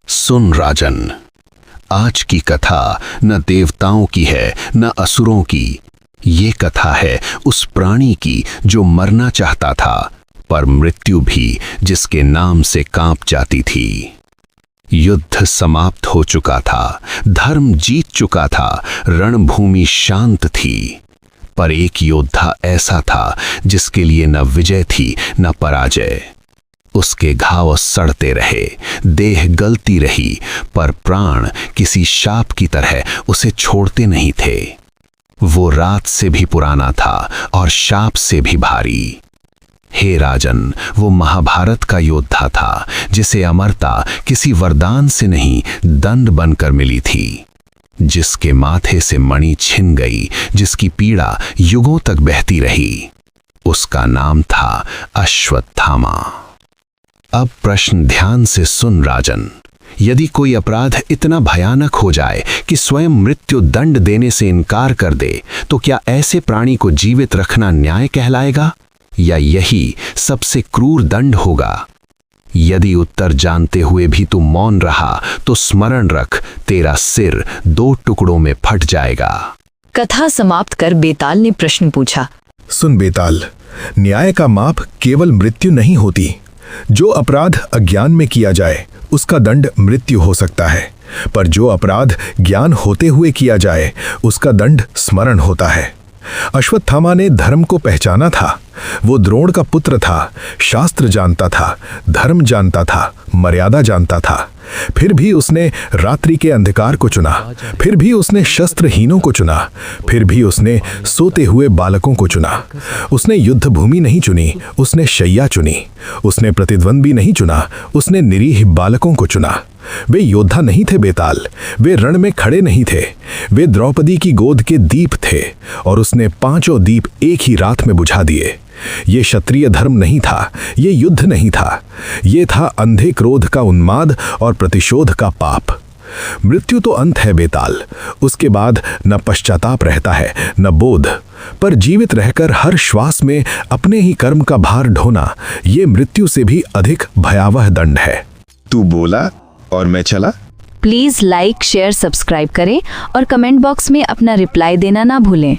सुन राजन, आज की कथा न देवताओं की है न असुरों की। ये कथा है उस प्राणी की जो मरना चाहता था, पर मृत्यु भी जिसके नाम से कांप जाती थी। युद्ध समाप्त हो चुका था, धर्म जीत चुका था, रणभूमि शांत थी। पर एक योद्धा ऐसा था जिसके लिए न विजय थी न पराजय। उसके घाव सड़ते रहे, देह गलती रही, पर प्राण किसी शाप की तरह उसे छोड़ते नहीं थे। वो रात से भी पुराना था और शाप से भी भारी। हे राजन, वो महाभारत का योद्धा था जिसे अमरता किसी वरदान से नहीं दंड बनकर मिली थी, जिसके माथे से मणि छिन गई, जिसकी पीड़ा युगों तक बहती रही। उसका नाम था अश्वत्थामा। अब प्रश्न ध्यान से सुन राजन। यदि कोई अपराध इतना भयानक हो जाए कि स्वयं मृत्यु दंड देने से इनकार कर दे, तो क्या ऐसे प्राणी को जीवित रखना न्याय कहलाएगा, या यही सबसे क्रूर दंड होगा? यदि उत्तर जानते हुए भी तू मौन रहा, तो स्मरण रख, तेरा सिर 2 टुकड़ों में फट जाएगा। कथा समाप्त कर बेताल ने प्रश्न पूछा। सुन बेताल, न्याय का माप केवल मृत्यु नहीं होती। जो अपराध अज्ञान में किया जाए उसका दंड मृत्यु हो सकता है, पर जो अपराध ज्ञान होते हुए किया जाए उसका दंड स्मरण होता है। अश्वत्थामा ने धर्म को पहचाना था। वो द्रोण का पुत्र था, शास्त्र जानता था, धर्म जानता था, मर्यादा जानता था। फिर भी उसने रात्रि के अंधकार को चुना, फिर भी उसने शस्त्रहीनों को चुना, फिर भी उसने सोते हुए बालकों को चुना। उसने युद्ध भूमि नहीं चुनी, उसने शैया चुनी। उसने प्रतिद्वंद्वी नहीं चुना, उसने निरीह बालकों को चुना। वे योद्धा नहीं थे बेताल, वे रण में खड़े नहीं थे, वे द्रौपदी की गोद के दीप थे, और उसने 5 दीप एक ही रात में बुझा दिए। ये क्षत्रिय धर्म नहीं था, ये युद्ध नहीं था, ये था अंधे क्रोध का उन्माद और प्रतिशोध का पाप। मृत्यु तो अंत है बेताल, उसके बाद न पश्चाताप रहता है न बोध, पर जीवित रहकर हर श्वास में अपने ही कर्म का भार ढोना, ये मृत्यु से भी अधिक भयावह दंड है। तू बोला और मैं चला। प्लीज लाइक, शेयर, सब्सक्राइब करें और कमेंट बॉक्स में अपना रिप्लाई देना ना भूलें।